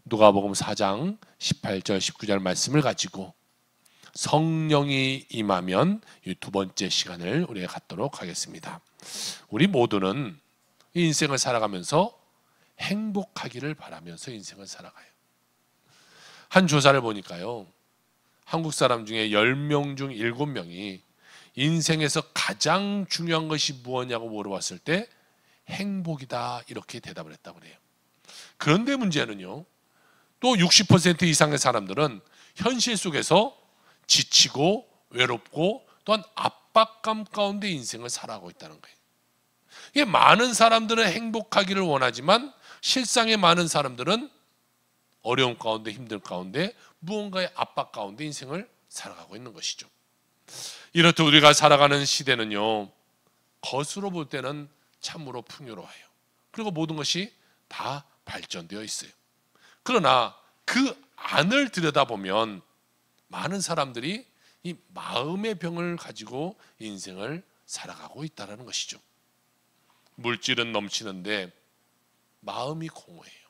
누가복음 4장 18절 19절 말씀을 가지고 성령이 임하면 이 두 번째 시간을 우리가 갖도록 하겠습니다. 우리 모두는 인생을 살아가면서 행복하기를 바라면서 인생을 살아가요. 한 조사를 보니까요, 한국 사람 중에 10명 중 7명이 인생에서 가장 중요한 것이 무엇냐고 물어봤을 때 행복이다 이렇게 대답을 했다고 그래요. 그런데 문제는요, 또 60% 이상의 사람들은 현실 속에서 지치고 외롭고 또한 압박감 가운데 인생을 살아가고 있다는 거예요. 이게 많은 사람들은 행복하기를 원하지만 실상의 많은 사람들은 어려움 가운데 힘든 가운데 무언가의 압박 가운데 인생을 살아가고 있는 것이죠. 이렇듯 우리가 살아가는 시대는요, 겉으로 볼 때는 참으로 풍요로워요. 그리고 모든 것이 다 발전되어 있어요. 그러나 그 안을 들여다보면 많은 사람들이 이 마음의 병을 가지고 인생을 살아가고 있다는 것이죠. 물질은 넘치는데 마음이 공허해요.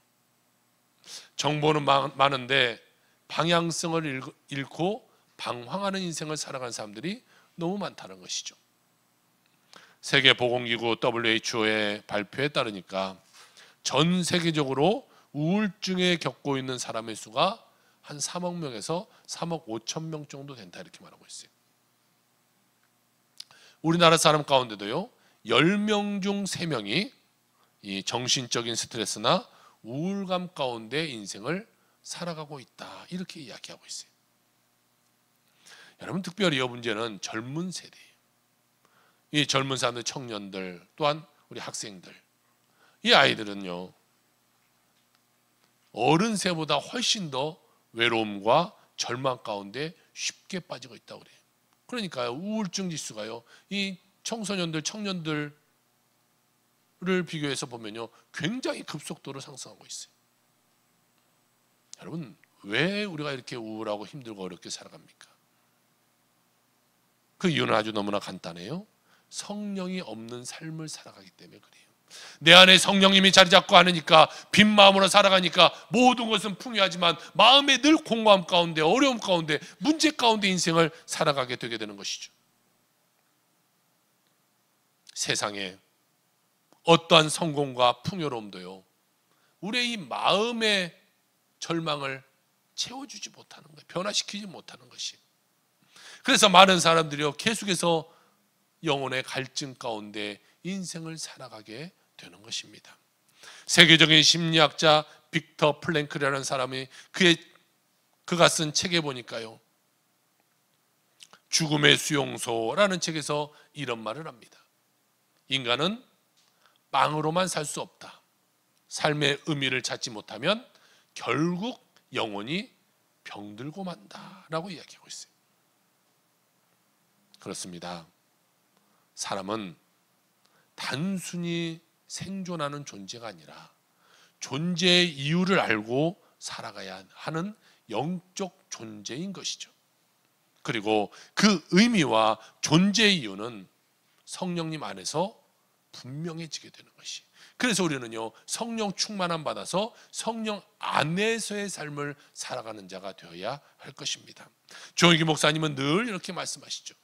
정보는 많은데 방향성을 잃고 방황하는 인생을 살아가는 사람들이 너무 많다는 것이죠. 세계보건기구 WHO의 발표에 따르니까 전 세계적으로 우울증에 겪고 있는 사람의 수가 한 3억 명에서 3억 5천 명 정도 된다 이렇게 말하고 있어요. 우리나라 사람 가운데도요 10명 중 3명이 이 정신적인 스트레스나 우울감 가운데 인생을 살아가고 있다 이렇게 이야기하고 있어요. 여러분, 특별히 이 문제는 젊은 세대예요. 이 젊은 사람들, 청년들, 또한 우리 학생들, 이 아이들은요 어른 세보다 훨씬 더 외로움과 절망 가운데 쉽게 빠지고 있다고 그래요. 그러니까 우울증 지수가요 이 청소년들, 청년들을 비교해서 보면요 굉장히 급속도로 상승하고 있어요. 여러분, 왜 우리가 이렇게 우울하고 힘들고 어렵게 살아갑니까? 그 이유는 아주 너무나 간단해요. 성령이 없는 삶을 살아가기 때문에 그래요. 내 안에 성령님이 자리 잡고 하니까 빈 마음으로 살아가니까 모든 것은 풍요하지만 마음에 늘 공허함 가운데, 어려움 가운데, 문제 가운데 인생을 살아가게 되게 되는 것이죠. 세상에 어떠한 성공과 풍요로움도요 우리의 이 마음의 절망을 채워주지 못하는 거예요. 변화시키지 못하는 것이. 그래서 많은 사람들이요 계속해서 영혼의 갈증 가운데 인생을 살아가게 되는 것입니다. 세계적인 심리학자 빅터 플랭크라는 사람이 그가 쓴 책에 보니까요 죽음의 수용소라는 책에서 이런 말을 합니다. 인간은 빵으로만 살 수 없다. 삶의 의미를 찾지 못하면 결국 영혼이 병들고 만다라고 이야기하고 있어요. 그렇습니다. 사람은 단순히 생존하는 존재가 아니라 존재의 이유를 알고 살아가야 하는 영적 존재인 것이죠. 그리고 그 의미와 존재의 이유는 성령님 안에서 분명해지게 되는 것이. 그래서 우리는요 성령 충만함 받아서 성령 안에서의 삶을 살아가는 자가 되어야 할 것입니다. 조영기 목사님은 늘 이렇게 말씀하시죠.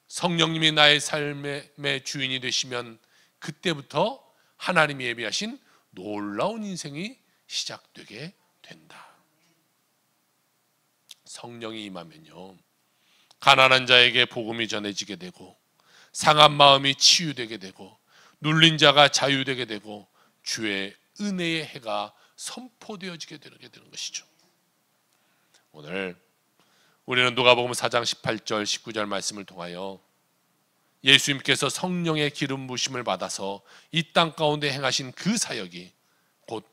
성령님이 나의 삶의 주인이 되시면 그때부터 하나님이 예비하신 놀라운 인생이 시작되게 된다. 성령이 임하면요 가난한 자에게 복음이 전해지게 되고 상한 마음이 치유되게 되고 눌린 자가 자유되게 되고 주의 은혜의 해가 선포되어지게 되는 것이죠. 오늘 우리는 누가복음 4장 18절 19절 말씀을 통하여 예수님께서 성령의 기름 부으심을 받아서 이 땅 가운데 행하신 그 사역이 곧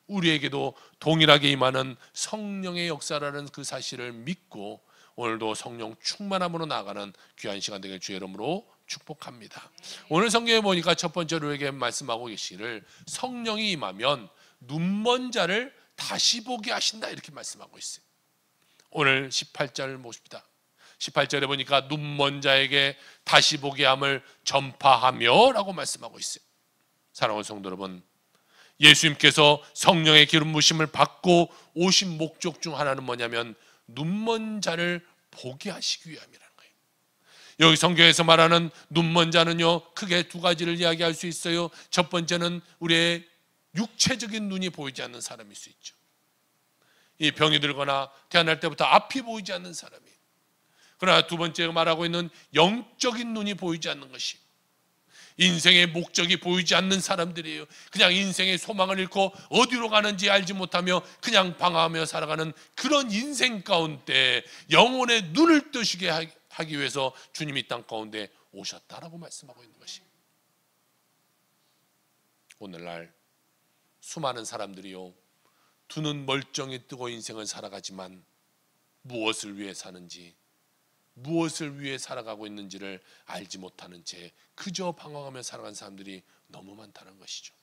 우리에게도 동일하게 임하는 성령의 역사라는 그 사실을 믿고 오늘도 성령 충만함으로 나아가는 귀한 시간 되길 주의 이름으로 축복합니다. 오늘 성경에 보니까 첫 번째로 우리에게 말씀하고 계시기를 성령이 임하면 눈먼 자를 다시 보게 하신다 이렇게 말씀하고 있어요. 오늘 18절 보십니다. 18절에 보니까 눈먼 자에게 다시 보게 함을 전파하며 라고 말씀하고 있어요. 사랑하는 성도 여러분, 예수님께서 성령의 기름 부으심을 받고 오신 목적 중 하나는 뭐냐면 눈먼 자를 보게 하시기 위함이라는 거예요. 여기 성경에서 말하는 눈먼 자는요, 크게 두 가지를 이야기할 수 있어요. 첫 번째는 우리의 육체적인 눈이 보이지 않는 사람일 수 있죠. 이 병이 들거나 태어날 때부터 앞이 보이지 않는 사람이에요. 그러나 두 번째가 말하고 있는 영적인 눈이 보이지 않는 것이, 인생의 목적이 보이지 않는 사람들이에요. 그냥 인생의 소망을 잃고 어디로 가는지 알지 못하며 그냥 방황하며 살아가는 그런 인생 가운데 영혼의 눈을 뜨시게 하기 위해서 주님이 땅 가운데 오셨다라고 말씀하고 있는 것이, 오늘날 수많은 사람들이요, 두 눈 멀쩡히 뜨고 인생을 살아가지만 무엇을 위해 사는지, 무엇을 위해 살아가고 있는지를 알지 못하는 채 그저 방황하며 살아가는 사람들이 너무 많다는 것이죠.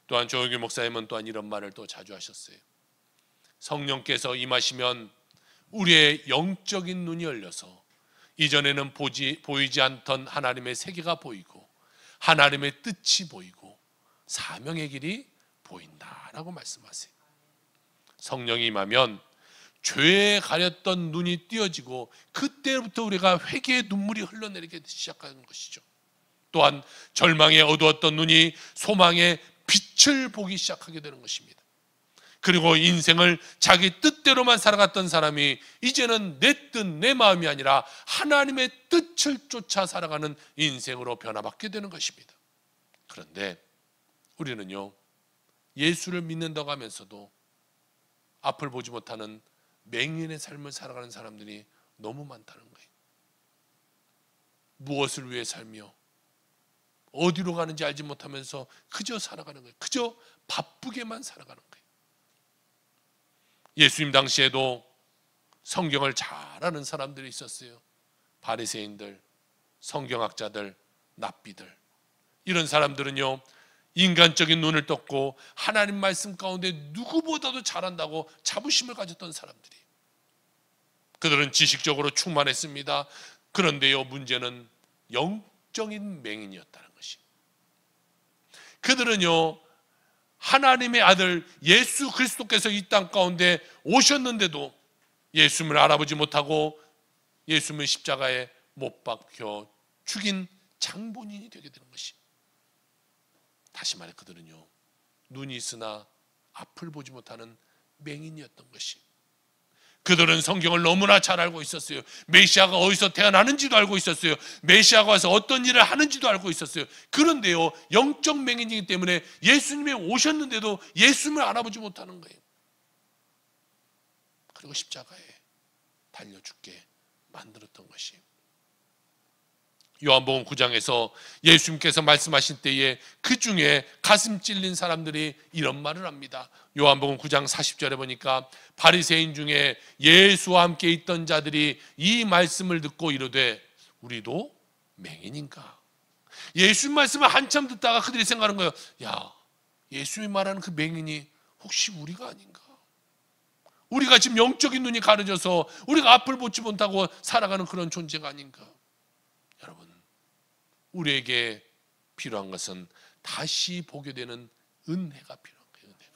또한 조영규 목사님은 또한 이런 말을 또 자주 하셨어요. 성령께서 임하시면 우리의 영적인 눈이 열려서 이전에는 보이지 않던 하나님의 세계가 보이고 하나님의 뜻이 보이고 사명의 길이 보인다라고 말씀하세요. 성령이 임하면 죄에 가렸던 눈이 띄어지고 그때부터 우리가 회개의 눈물이 흘러내리기 시작하는 것이죠. 또한 절망에 어두웠던 눈이 소망의 빛을 보기 시작하게 되는 것입니다. 그리고 인생을 자기 뜻대로만 살아갔던 사람이 이제는 내 뜻, 내 마음이 아니라 하나님의 뜻을 쫓아 살아가는 인생으로 변화받게 되는 것입니다. 그런데 우리는요, 예수를 믿는다고 하면서도 앞을 보지 못하는 맹인의 삶을 살아가는 사람들이 너무 많다는 거예요. 무엇을 위해 살며 어디로 가는지 알지 못하면서 그저 살아가는 거예요. 그저 바쁘게만 살아가는 거예요. 예수님 당시에도 성경을 잘 아는 사람들이 있었어요. 바리새인들, 성경학자들, 랍비들. 이런 사람들은요, 인간적인 눈을 떴고 하나님 말씀 가운데 누구보다도 잘한다고 자부심을 가졌던 사람들이, 그들은 지식적으로 충만했습니다. 그런데요, 문제는 영적인 맹인이었다는 것이, 그들은요, 하나님의 아들 예수 그리스도께서 이 땅 가운데 오셨는데도 예수님을 알아보지 못하고 예수님을 십자가에 못 박혀 죽인 장본인이 되게 되는 것이, 다시 말해 그들은요, 눈이 있으나 앞을 보지 못하는 맹인이었던 것이, 그들은 성경을 너무나 잘 알고 있었어요. 메시아가 어디서 태어나는지도 알고 있었어요. 메시아가 와서 어떤 일을 하는지도 알고 있었어요. 그런데요, 영적 맹인이기 때문에 예수님이 오셨는데도 예수님을 알아보지 못하는 거예요. 그리고 십자가에 달려 죽게 만들었던 것이, 요한복음 9장에서 예수님께서 말씀하신 때에 그 중에 가슴 찔린 사람들이 이런 말을 합니다. 요한복음 9장 40절에 보니까 바리새인 중에 예수와 함께 있던 자들이 이 말씀을 듣고 이르되 우리도 맹인인가? 예수님 말씀을 한참 듣다가 그들이 생각하는 거예요. 야, 예수님이 말하는 그 맹인이 혹시 우리가 아닌가? 우리가 지금 영적인 눈이 가려져서 우리가 앞을 보지 못하고 살아가는 그런 존재가 아닌가? 여러분, 우리에게 필요한 것은 다시 보게 되는 은혜가 필요한 거예요. 은혜가.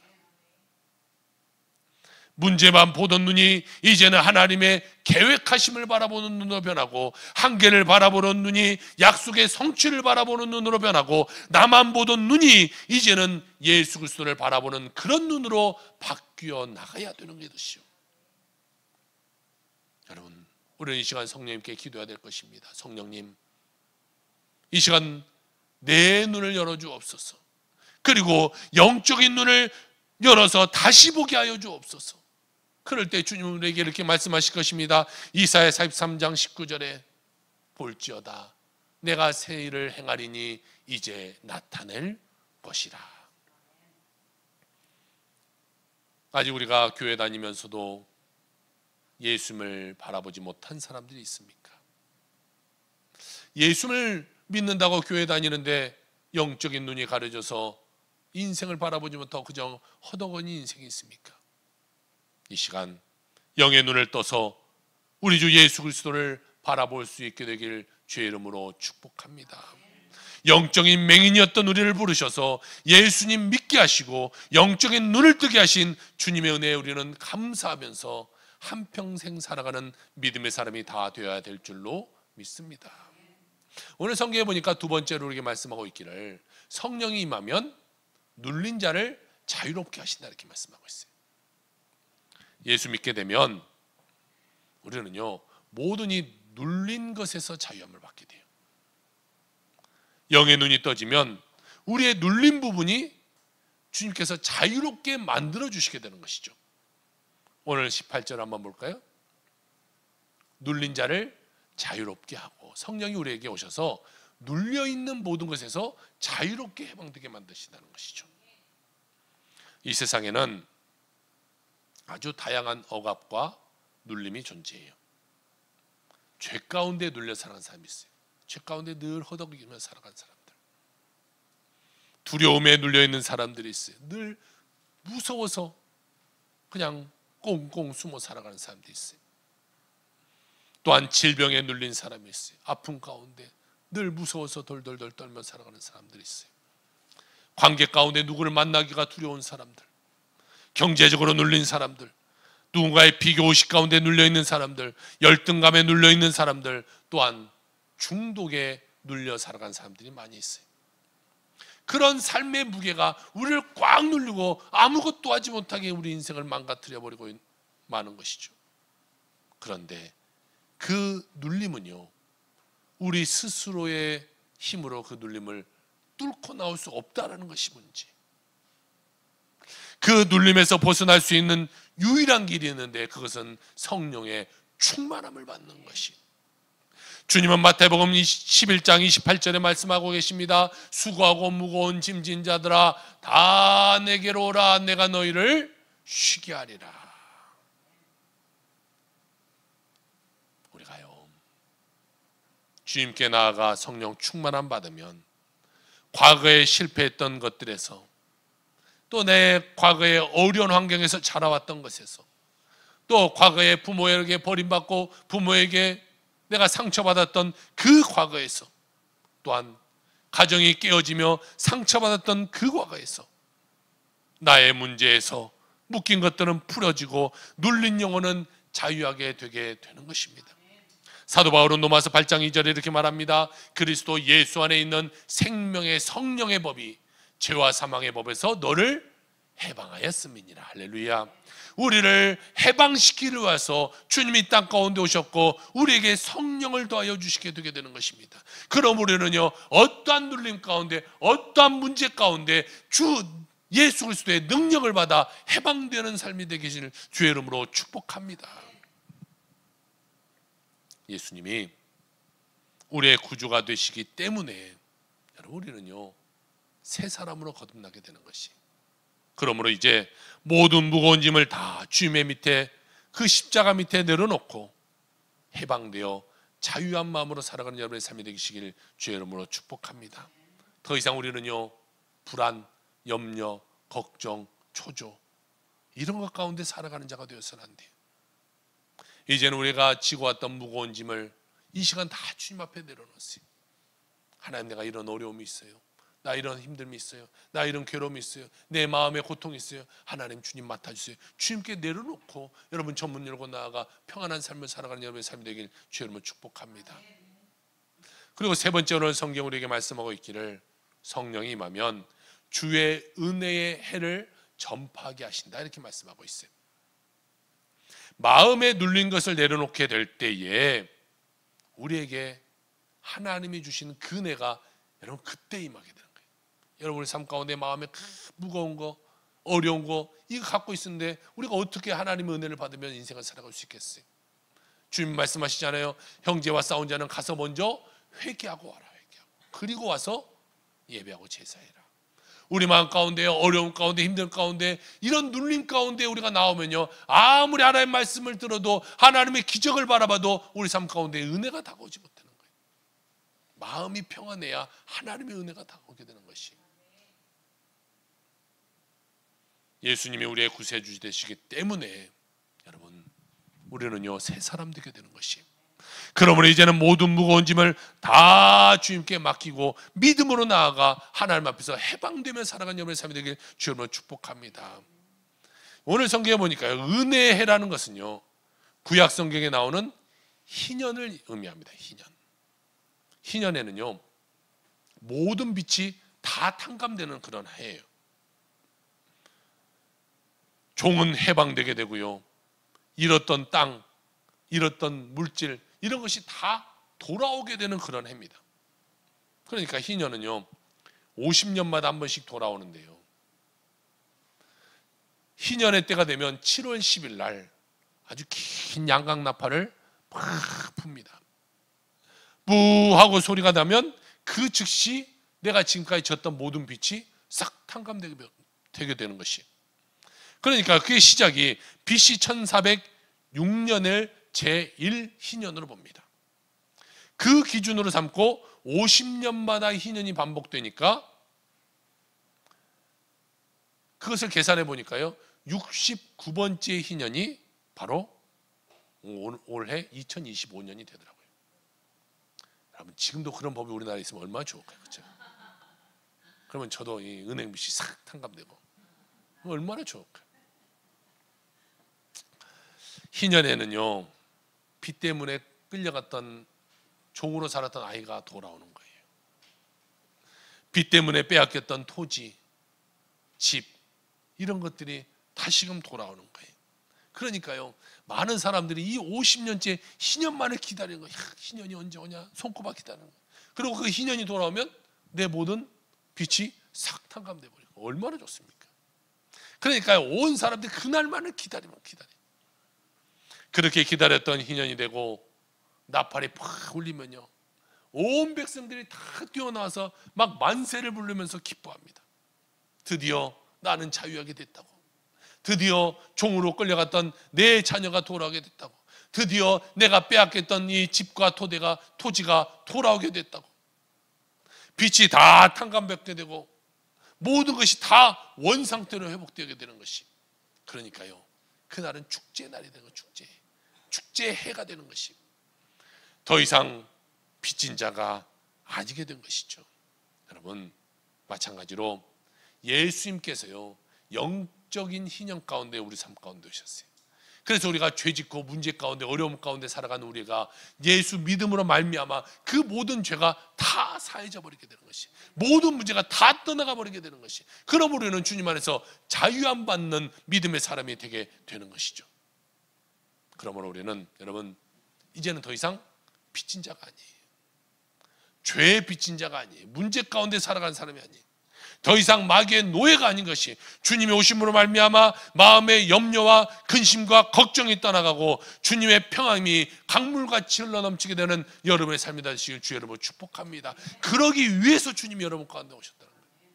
문제만 보던 눈이 이제는 하나님의 계획하심을 바라보는 눈으로 변하고, 한계를 바라보는 눈이 약속의 성취를 바라보는 눈으로 변하고, 나만 보던 눈이 이제는 예수 그리스도를 바라보는 그런 눈으로 바뀌어 나가야 되는 것이요. 여러분, 우리는 이 시간 성령님께 기도해야 될 것입니다. 성령님, 이 시간 내 눈을 열어주옵소서. 그리고 영적인 눈을 열어서 다시 보게 하여 주옵소서. 그럴 때 주님은 우리에게 이렇게 말씀하실 것입니다. 이사야 43장 19절에 볼지어다 내가 새 일을 행하리니 이제 나타낼 것이라. 아직 우리가 교회 다니면서도 예수님을 바라보지 못한 사람들이 있습니까? 예수님을 믿는다고 교회 다니는데 영적인 눈이 가려져서 인생을 바라보지 못하고 그저 허덕거리는 인생이 있습니까? 이 시간 영의 눈을 떠서 우리 주 예수 그리스도를 바라볼 수 있게 되길 주의 이름으로 축복합니다. 영적인 맹인이었던 우리를 부르셔서 예수님 믿게 하시고 영적인 눈을 뜨게 하신 주님의 은혜에 우리는 감사하면서 한평생 살아가는 믿음의 사람이 다 되어야 될 줄로 믿습니다. 오늘 성경에 보니까 두 번째로 우리에게 말씀하고 있기를 성령이 임하면 눌린 자를 자유롭게 하신다 이렇게 말씀하고 있어요. 예수 믿게 되면 우리는요 모든 이 눌린 것에서 자유함을 받게 돼요. 영의 눈이 떠지면 우리의 눌린 부분이 주님께서 자유롭게 만들어 주시게 되는 것이죠. 오늘 18절 한번 볼까요? 눌린 자를 자유롭게 하고 성령이 우리에게 오셔서 눌려있는 모든 것에서 자유롭게 해방되게 만드신다는 것이죠. 이 세상에는 아주 다양한 억압과 눌림이 존재해요. 죄 가운데 눌려 살아가는 사람이 있어요. 죄 가운데 늘 허덕이며 살아가는 사람들, 두려움에 눌려있는 사람들이 있어요. 늘 무서워서 그냥 꽁꽁 숨어 살아가는 사람들이 있어요. 또한 질병에 눌린 사람이 있어요. 아픔 가운데 늘 무서워서 돌돌돌 떨며 살아가는 사람들이 있어요. 관계 가운데 누구를 만나기가 두려운 사람들, 경제적으로 눌린 사람들, 누군가의 비교의식 가운데 눌려있는 사람들, 열등감에 눌려있는 사람들, 또한 중독에 눌려 살아가는 사람들이 많이 있어요. 그런 삶의 무게가 우리를 꽉 눌리고 아무것도 하지 못하게 우리 인생을 망가뜨려 버리고 마는 것이죠. 그런데 그 눌림은요 우리 스스로의 힘으로 그 눌림을 뚫고 나올 수 없다라는 것이 문제. 그 눌림에서 벗어날 수 있는 유일한 길이 있는데 그것은 성령의 충만함을 받는 것이. 주님은 마태복음 11장 28절에 말씀하고 계십니다. 수고하고 무거운 짐진 자들아 다 내게로 오라 내가 너희를 쉬게 하리라. 우리가요 주님께 나아가 성령 충만함 받으면 과거에 실패했던 것들에서 또 내 과거의 어려운 환경에서 자라왔던 것에서 또 과거에 부모에게 버림받고 부모에게 내가 상처받았던 그 과거에서 또한 가정이 깨어지며 상처받았던 그 과거에서 나의 문제에서 묶인 것들은 풀어지고 눌린 영혼은 자유하게 되게 되는 것입니다. 사도 바울은 로마서 8장 2절에 이렇게 말합니다. 그리스도 예수 안에 있는 생명의 성령의 법이 죄와 사망의 법에서 너를 해방하였음이니라. 할렐루야. 우리를 해방시키려 와서 주님이 땅 가운데 오셨고 우리에게 성령을 더하여 주시게 되게 되는 것입니다. 그럼 우리는요 어떠한 눌림 가운데 어떠한 문제 가운데 주 예수 그리스도의 능력을 받아 해방되는 삶이 되기를 주의 이름으로 축복합니다. 예수님이 우리의 구주가 되시기 때문에 여러분 우리는요 새 사람으로 거듭나게 되는 것이. 그러므로 이제 모든 무거운 짐을 다 주님의 밑에 그 십자가 밑에 내려놓고 해방되어 자유한 마음으로 살아가는 여러분의 삶이 되시길 주의 이름으로 축복합니다. 더 이상 우리는요 불안, 염려, 걱정, 초조 이런 것 가운데 살아가는 자가 되어서는 안 돼요. 이제는 우리가 지고 왔던 무거운 짐을 이 시간 다 주님 앞에 내려놓으세요. 하나님 내가 이런 어려움이 있어요. 나 이런 힘듦이 있어요. 나 이런 괴로움이 있어요. 내 마음에 고통이 있어요. 하나님 주님 맡아주세요. 주님께 내려놓고 여러분 전문 열고 나아가 평안한 삶을 살아가는 여러분의 삶이 되길 주의 이름으로 축복합니다. 그리고 세 번째 오늘 성경 우리에게 말씀하고 있기를 성령이 임하면 주의 은혜의 해를 전파하게 하신다 이렇게 말씀하고 있어요. 마음에 눌린 것을 내려놓게 될 때에 우리에게 하나님이 주신 그 은혜가 여러분 그때 임하게 되는 거예요. 여러분의 삶 가운데 마음에 무거운 거 어려운 거 이거 갖고 있는데 우리가 어떻게 하나님의 은혜를 받으면 인생을 살아갈 수 있겠어요? 주님 말씀하시잖아요. 형제와 싸운 자는 가서 먼저 회개하고 와라. 회개하고. 그리고 와서 예배하고 제사해라. 우리 마음 가운데 어려움 가운데 힘든 가운데 이런 눌림 가운데 우리가 나오면요 아무리 하나님의 말씀을 들어도 하나님의 기적을 바라봐도 우리 삶 가운데 은혜가 다가오지 못하는 거예요. 마음이 평안해야 하나님의 은혜가 다가오게 되는 것이. 예수님이 우리의 구세주시 되시기 때문에 여러분 우리는요 새 사람 되게 되는 것이. 그러므로 이제는 모든 무거운 짐을 다 주님께 맡기고 믿음으로 나아가 하나님 앞에서 해방되며 살아가는 여러분의 삶이 되길 주님으로 축복합니다. 오늘 성경에 보니까요, 은혜의 해라는 것은요, 구약 성경에 나오는 희년을 의미합니다. 희년에는요, 모든 빛이 다 탕감되는 그런 해예요. 종은 해방되게 되고요, 잃었던 땅, 잃었던 물질, 이런 것이 다 돌아오게 되는 그런 해입니다. 그러니까 희년은요, 50년마다 한 번씩 돌아오는데요, 희년의 때가 되면 7월 10일 날 아주 긴 양강나팔을 팍 풉니다. 뿌 하고 소리가 나면 그 즉시 내가 지금까지 졌던 모든 빛이 싹 탕감되게 되는 것이, 그러니까 그의 시작이 BC 1406년을 제1희년으로 봅니다. 그 기준으로 삼고 50년마다 희년이 반복되니까 그것을 계산해 보니까요, 69번째 희년이 바로 올해 2025년이 되더라고요. 여러분, 지금도 그런 법이 우리나라에 있으면 얼마나 좋을까요? 그렇죠? 그러면 저도 이 은행빚이 싹 탕감되고 얼마나 좋을까요? 희년에는요, 비 때문에 끌려갔던, 종으로 살았던 아이가 돌아오는 거예요. 비 때문에 빼앗겼던 토지, 집, 이런 것들이 다시금 돌아오는 거예요. 그러니까요, 많은 사람들이 이 50년째 희년만을 기다리는 거예요. 희년이 언제 오냐 손꼽아 기다리는 거예요. 그리고 그 희년이 돌아오면 내 모든 빛이 싹 탕감돼 버리고 얼마나 좋습니까? 그러니까요, 온 사람들이 그날만을 기다리면 그렇게 기다렸던 희년이 되고 나팔이 팍 울리면요, 온 백성들이 다 뛰어나와서 막 만세를 부르면서 기뻐합니다. 드디어 나는 자유하게 됐다고, 드디어 종으로 끌려갔던 내 자녀가 돌아오게 됐다고, 드디어 내가 빼앗겼던 이 집과 토지가 돌아오게 됐다고, 빛이 다 탕감받게 되고 모든 것이 다 원상태로 회복되게 되는 것이, 그러니까요, 그날은 축제의 날이 되는 거예요. 축제의 해가 되는 것이, 더 이상 빚진 자가 아니게 된 것이죠. 여러분, 마찬가지로 예수님께서요, 영적인 희년 가운데 우리 삶 가운데 오셨어요. 그래서 우리가 죄짓고 문제 가운데 어려움 가운데 살아가는 우리가 예수 믿음으로 말미암아 그 모든 죄가 다 사해져 버리게 되는 것이, 모든 문제가 다 떠나가 버리게 되는 것이, 그러므로 우리는 주님 안에서 자유함 받는 믿음의 사람이 되게 되는 것이죠. 그러므로 우리는, 여러분, 이제는 더 이상 빚진 자가 아니에요. 죄에 빚진 자가 아니에요. 문제 가운데 살아가는 사람이 아니에요. 더 이상 마귀의 노예가 아닌 것이, 주님의 오심으로 말미암아 마음의 염려와 근심과 걱정이 떠나가고 주님의 평안이 강물같이 흘러넘치게 되는 여러분의 삶이 되시길 주 여러분 축복합니다. 그러기 위해서 주님이 여러분 가운데 오셨다는 거예요.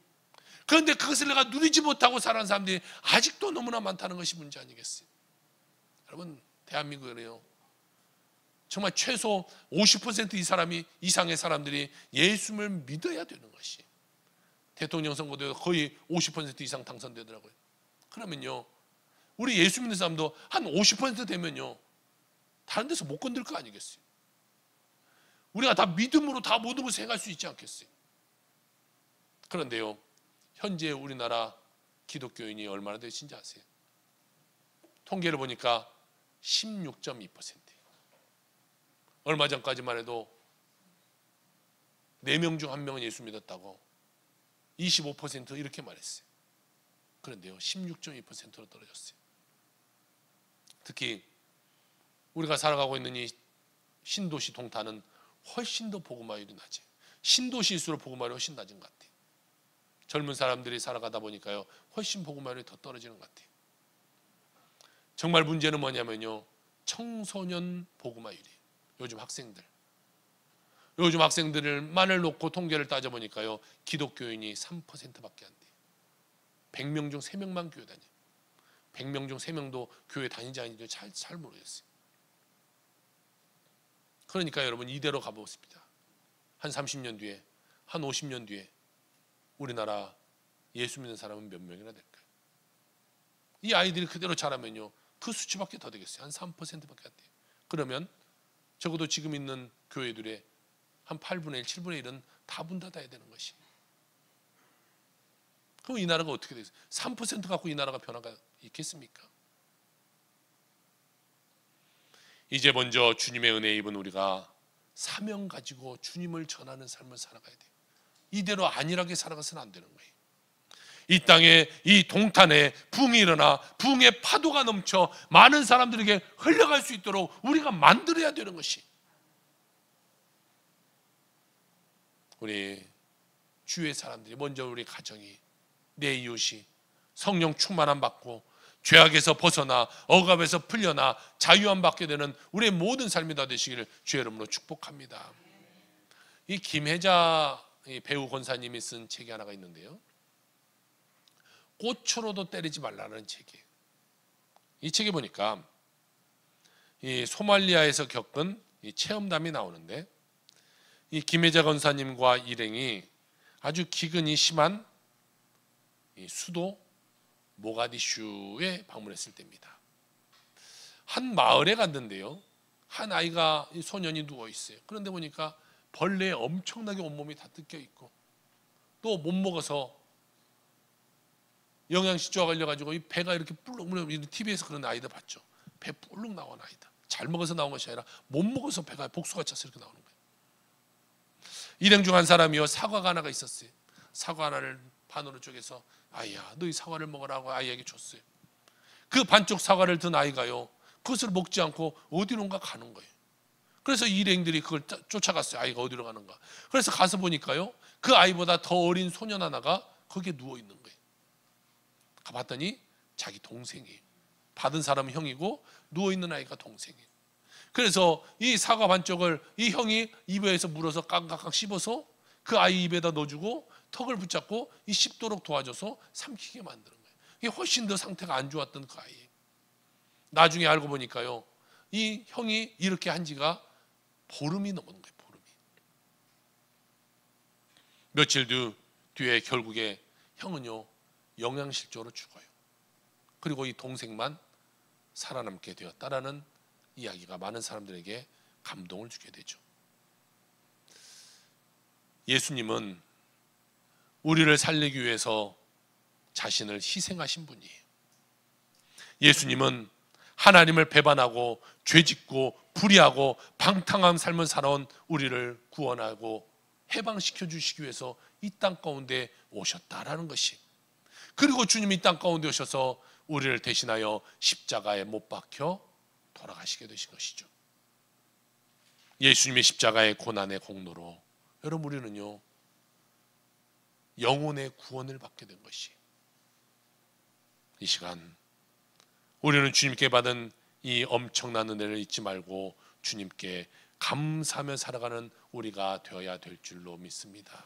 그런데 그것을 내가 누리지 못하고 살아가는 사람들이 아직도 너무나 많다는 것이 문제 아니겠어요? 여러분, 대한민국에는요, 정말 최소 50% 이상의 사람들이 예수를 믿어야 되는 것이, 대통령 선거도 거의 50% 이상 당선되더라고요. 그러면요, 우리 예수 믿는 사람도 한 50% 되면요, 다른 데서 못 건들 거 아니겠어요? 우리가 다 믿음으로 다 모든 것을 행할 수 있지 않겠어요? 그런데요, 현재 우리나라 기독교인이 얼마나 되신지 아세요? 통계를 보니까 16.2%예요. 얼마 전까지만 해도 4명 중 1명은 예수 믿었다고 25% 이렇게 말했어요. 그런데요, 16.2%로 떨어졌어요. 특히 우리가 살아가고 있는 이 신도시 동탄은 훨씬 더 복음화율이 낮아요. 신도시일수록 복음화율이 훨씬 낮은 것 같아요. 젊은 사람들이 살아가다 보니까요, 훨씬 복음화율이 더 떨어지는 것 같아요. 정말 문제는 뭐냐면요, 청소년 복음화율이에요. 요즘 학생들만을 놓고 통계를 따져보니까요, 기독교인이 3%밖에 안 돼요. 100명 중 3명만 교회 다녀요. 100명 중 3명도 교회 다니지 않는지 잘 모르겠어요. 그러니까 여러분, 이대로 가보겠습니다. 한 30년 뒤에, 한 50년 뒤에 우리나라 예수 믿는 사람은 몇 명이나 될까요? 이 아이들이 그대로 자라면요, 그 수치밖에 더 되겠어요. 한 3%밖에 안 돼요. 그러면 적어도 지금 있는 교회들의 한 8분의 1, 7분의 1은 다 문 닫아야 되는 것이. 그럼 이 나라가 어떻게 되겠어요? 3% 갖고 이 나라가 변화가 있겠습니까? 이제 먼저 주님의 은혜 입은 우리가 사명 가지고 주님을 전하는 삶을 살아가야 돼요. 이대로 안일하게 살아가서는 안 되는 거예요. 이 땅에, 이 동탄에 붕이 일어나 붕의 파도가 넘쳐 많은 사람들에게 흘러갈 수 있도록 우리가 만들어야 되는 것이, 우리 주의 사람들이, 먼저 우리 가정이, 내 이웃이 성령 충만함 받고 죄악에서 벗어나 억압에서 풀려나 자유함 받게 되는 우리의 모든 삶이 다 되시기를 주의 이름으로 축복합니다. 이 김혜자 배우 권사님이 쓴 책이 하나가 있는데요, 꽃으로도 때리지 말라는 책이에요. 이 책에 보니까 이 소말리아에서 겪은 이 체험담이 나오는데, 이 김혜자 권사님과 일행이 아주 기근이 심한 이 수도 모가디슈에 방문했을 때입니다. 한 마을에 갔는데요, 한 아이가, 소년이 누워 있어요. 그런데 보니까 벌레에 엄청나게 온몸이 다 뜯겨 있고, 또 못 먹어서 영양실조가 걸려가지고 이 배가 이렇게 불룩, TV에서 그런 아이들 봤죠. 배 불룩 나온 아이다. 잘 먹어서 나온 것이 아니라 못 먹어서 배가 복수가 차서 이렇게 나오는 거예요. 일행 중 한 사람이요, 사과가 하나가 있었어요. 사과 하나를 반으로 쪼개서, 아이야, 너 이 사과를 먹으라고 아이에게 줬어요. 그 반쪽 사과를 든 아이가요, 그것을 먹지 않고 어디론가 가는 거예요. 그래서 일행들이 그걸 쫓아갔어요. 아이가 어디로 가는가. 그래서 가서 보니까요, 그 아이보다 더 어린 소년 하나가 거기에 누워 있는 거예요. 가봤더니 자기 동생이에요. 받은 사람은 형이고 누워 있는 아이가 동생이에요. 그래서 이 사과 반쪽을 이 형이 입에서 물어서 깡깡깡 씹어서 그 아이 입에다 넣어주고 턱을 붙잡고 이 씹도록 도와줘서 삼키게 만드는 거예요. 이게 훨씬 더 상태가 안 좋았던 그 아이예요. 나중에 알고 보니까요, 이 형이 이렇게 한 지가 보름이 넘은 거예요. 보름이. 며칠 뒤에 결국에 형은요, 영양실조로 죽어요. 그리고 이 동생만 살아남게 되었다라는 이야기가 많은 사람들에게 감동을 주게 되죠. 예수님은 우리를 살리기 위해서 자신을 희생하신 분이에요. 예수님은 하나님을 배반하고 죄짓고 불의하고 방탕한 삶을 살아온 우리를 구원하고 해방시켜 주시기 위해서 이 땅 가운데 오셨다라는 것이, 그리고 주님이 이 땅 가운데 오셔서 우리를 대신하여 십자가에 못 박혀 돌아가시게 되신 것이죠. 예수님의 십자가의 고난의 공로로 여러분, 우리는요, 영혼의 구원을 받게 된 것이, 이 시간 우리는 주님께 받은 이 엄청난 은혜를 잊지 말고 주님께 감사하며 살아가는 우리가 되어야 될 줄로 믿습니다.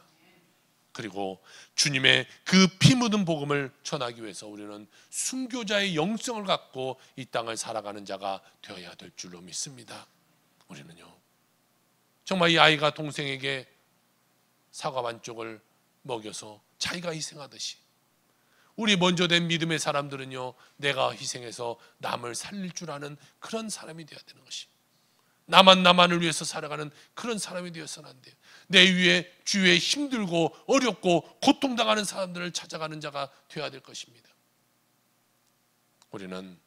그리고 주님의 그 피 묻은 복음을 전하기 위해서 우리는 순교자의 영성을 갖고 이 땅을 살아가는 자가 되어야 될 줄로 믿습니다. 우리는요, 정말 이 아이가 동생에게 사과 반쪽을 먹여서 자기가 희생하듯이, 우리 먼저 된 믿음의 사람들은요, 내가 희생해서 남을 살릴 줄 아는 그런 사람이 되어야 되는 것이, 나만을 위해서 살아가는 그런 사람이 되어서는 안 돼요. 내 주위에 힘들고 어렵고 고통당하는 사람들을 찾아가는 자가 되어야 될 것입니다. 우리는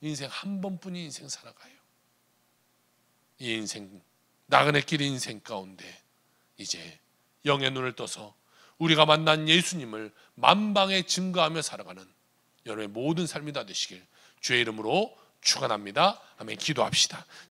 인생 한 번뿐인 인생 살아가요. 이 인생, 나그네 길 인생 가운데 이제 영의 눈을 떠서 우리가 만난 예수님을 만방에 증거하며 살아가는 여러분의 모든 삶이 다 되시길 주의 이름으로 축원합니다. 아멘. 기도합시다.